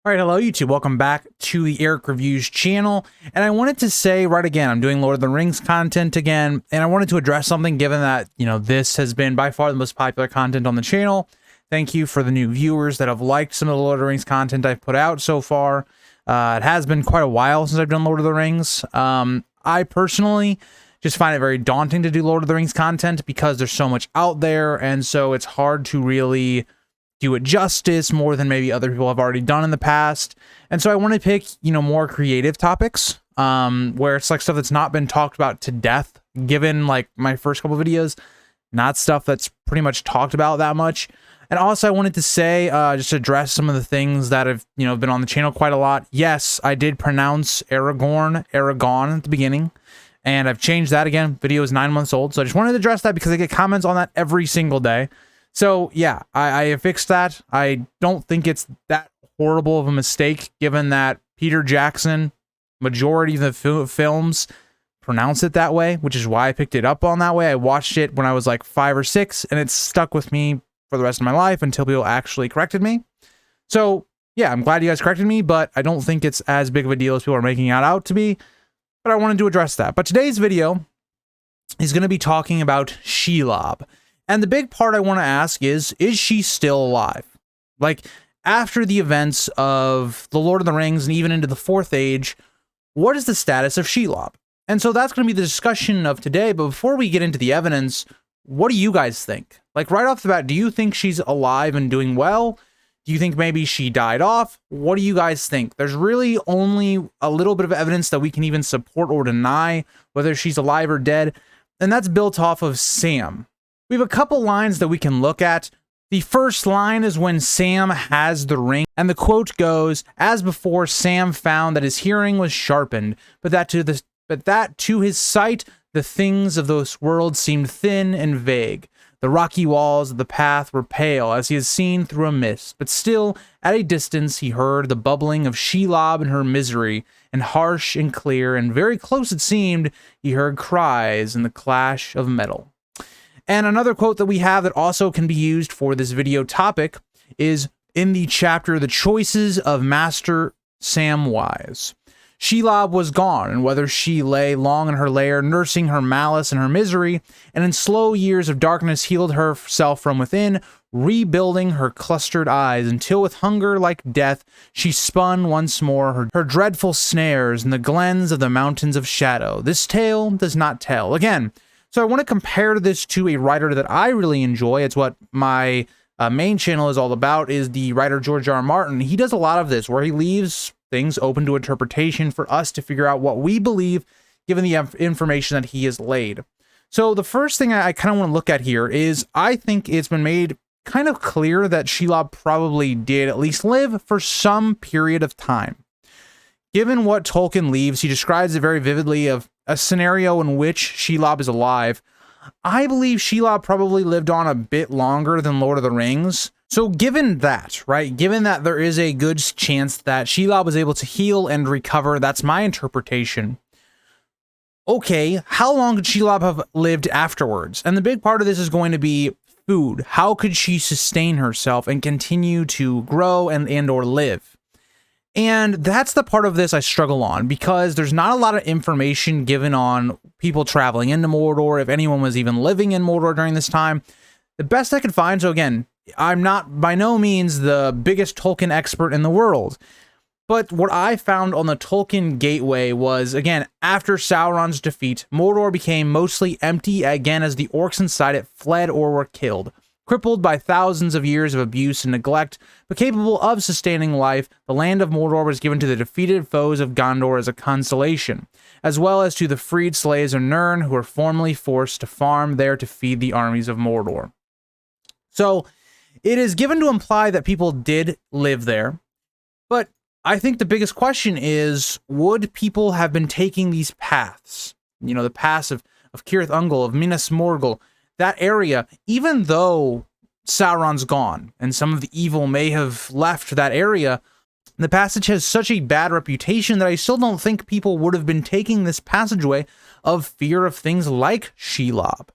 All right, hello YouTube. Welcome back to the Eric Reviews channel. And I wanted to say right again, I'm doing Lord of the Rings content again, and I wanted to address something given that, this has been by far the most popular content on the channel. Thank you for the new viewers that have liked some of the Lord of the Rings content I've put out so far. It has been quite a while since I've done Lord of the Rings. I personally just find it very daunting to do Lord of the Rings content because there's so much out there, and so it's hard to really do it justice more than maybe other people have already done in the past. And so I want to pick, more creative topics, where it's like stuff that's not been talked about to death, given like my first couple videos, not stuff that's pretty much talked about that much. And also I wanted to say, just address some of the things that have, been on the channel quite a lot. Yes, I did pronounce Aragon at the beginning, and I've changed that again. Video is 9 months old. So I just wanted to address that because I get comments on that every single day. So yeah, I have fixed that. I don't think it's that horrible of a mistake, given that Peter Jackson, majority of the films, pronounce it that way, which is why I picked it up on that way. I watched it when I was like 5 or 6, and it's stuck with me for the rest of my life until people actually corrected me. So yeah, I'm glad you guys corrected me, but I don't think it's as big of a deal as people are making it out to be. But I wanted to address that. But today's video is going to be talking about Shelob. And the big part I want to ask is she still alive? Like, after the events of The Lord of the Rings and even into the Fourth Age, what is the status of Shelob? And so that's going to be the discussion of today. But before we get into the evidence, what do you guys think? Like, right off the bat, do you think she's alive and doing well? Do you think maybe she died off? What do you guys think? There's really only a little bit of evidence that we can even support or deny whether she's alive or dead. And that's built off of Sam. We have a couple lines that we can look at. The first line is when Sam has the ring, and the quote goes, "As before, Sam found that his hearing was sharpened, but that to his sight the things of this world seemed thin and vague. The rocky walls of the path were pale as he had seen through a mist, but still, at a distance, he heard the bubbling of Shelob and her misery, and harsh and clear, and very close it seemed, he heard cries and the clash of metal." And another quote that we have that also can be used for this video topic is in the chapter, "The Choices of Master Samwise." Shelob was gone, and whether she lay long in her lair, nursing her malice and her misery, and in slow years of darkness healed herself from within, rebuilding her clustered eyes, until with hunger like death, she spun once more her dreadful snares in the glens of the mountains of shadow. This tale does not tell. Again, so I want to compare this to a writer that I really enjoy. It's what my main channel is all about, is the writer George R. R. Martin. He does a lot of this where he leaves things open to interpretation for us to figure out what we believe given the information that he has laid. So the first thing I kind of want to look at here is I think it's been made kind of clear that Shelob probably did at least live for some period of time. Given what Tolkien leaves, he describes it very vividly of a scenario in which Shelob is alive. I believe Shelob probably lived on a bit longer than Lord of the Rings. So given that, right, given that there is a good chance that Shelob was able to heal and recover, that's my interpretation. Okay, how long could Shelob have lived afterwards? And the big part of this is going to be food. How could she sustain herself and continue to grow and or live? And that's the part of this I struggle on, because there's not a lot of information given on people traveling into Mordor, if anyone was even living in Mordor during this time. The best I could find, so again, I'm not by no means the biggest Tolkien expert in the world, but what I found on the Tolkien Gateway was, again, after Sauron's defeat, Mordor became mostly empty again as the orcs inside it fled or were killed. Crippled by thousands of years of abuse and neglect, but capable of sustaining life, the land of Mordor was given to the defeated foes of Gondor as a consolation, as well as to the freed slaves of Nirn who were formerly forced to farm there to feed the armies of Mordor. So, it is given to imply that people did live there, but I think the biggest question is, would people have been taking these paths? The paths of Cirith Ungol, of Minas Morgul, that area, even though Sauron's gone and some of the evil may have left that area, the passage has such a bad reputation that I still don't think people would have been taking this passageway of fear of things like Shelob.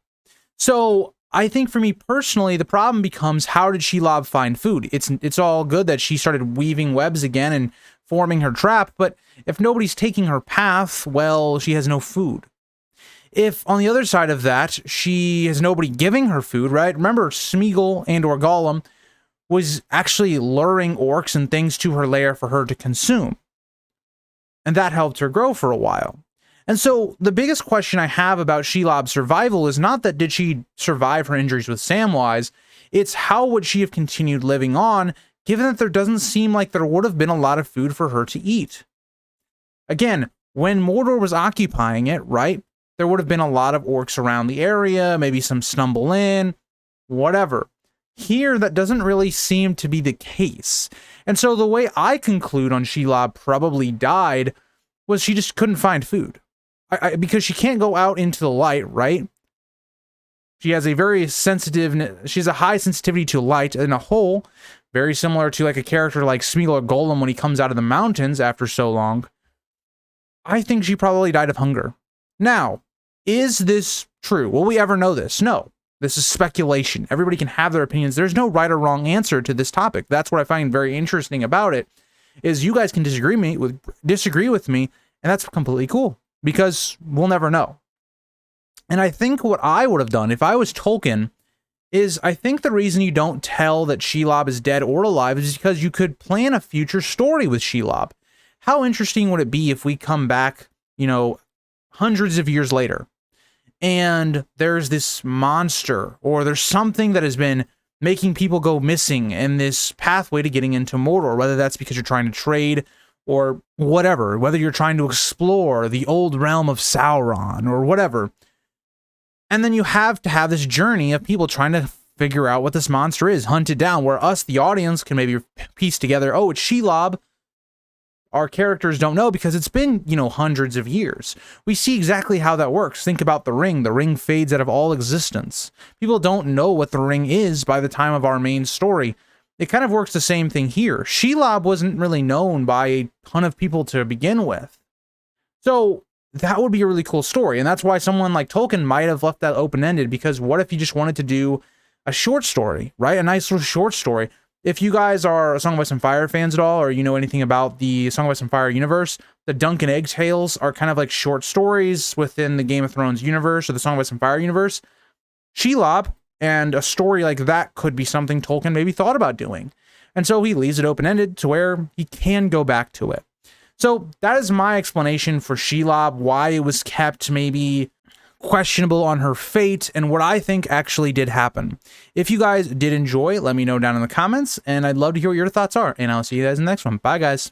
So I think for me personally, the problem becomes, how did Shelob find food? It's all good that she started weaving webs again and forming her trap, but if nobody's taking her path, well, she has no food. If on the other side of that, she has nobody giving her food, right? Remember, Smeagol and or Gollum was actually luring orcs and things to her lair for her to consume. And that helped her grow for a while. And so the biggest question I have about Shelob's survival is not that did she survive her injuries with Samwise, it's how would she have continued living on, given that there doesn't seem like there would have been a lot of food for her to eat. Again, when Mordor was occupying it, right, there would have been a lot of orcs around the area, maybe some stumble in, whatever. Here, that doesn't really seem to be the case. And so the way I conclude on Shelob probably died was she just couldn't find food. Because she can't go out into the light, right? She has a very she has a high sensitivity to light in a hole, very similar to like a character like Smeagol or Golem when he comes out of the mountains after so long. I think she probably died of hunger. Now, is this true? Will we ever know this? No. This is speculation. Everybody can have their opinions. There's no right or wrong answer to this topic. That's what I find very interesting about it, is you guys can disagree with me, and that's completely cool, because we'll never know. And I think what I would have done if I was Tolkien is, I think the reason you don't tell that Shelob is dead or alive is because you could plan a future story with Shelob. How interesting would it be if we come back, hundreds of years later, and there's this monster, or there's something that has been making people go missing in this pathway to getting into Mordor, whether that's because you're trying to trade or whatever, whether you're trying to explore the old realm of Sauron or whatever. And then you have to have this journey of people trying to figure out what this monster is, hunt it down, where us, the audience, can maybe piece together, oh, it's Shelob. Our characters don't know because it's been, hundreds of years. We see exactly how that works. Think about the ring. The ring fades out of all existence. People don't know what the ring is by the time of our main story. It kind of works the same thing here. Shelob wasn't really known by a ton of people to begin with. So that would be a really cool story. And that's why someone like Tolkien might have left that open-ended, because what if you just wanted to do a short story, right? A nice little short story. If you guys are Song of Ice and Fire fans at all, or you know anything about the Song of Ice and Fire universe, the Dunk and Egg tales are kind of like short stories within the Game of Thrones universe, or the Song of Ice and Fire universe. Shelob and a story like that could be something Tolkien maybe thought about doing. And so he leaves it open-ended to where he can go back to it. So that is my explanation for Shelob, why it was kept maybe questionable on her fate, and what I think actually did happen. If you guys did enjoy, let me know down in the comments, and I'd love to hear what your thoughts are, and I'll see you guys in the next one. Bye, guys.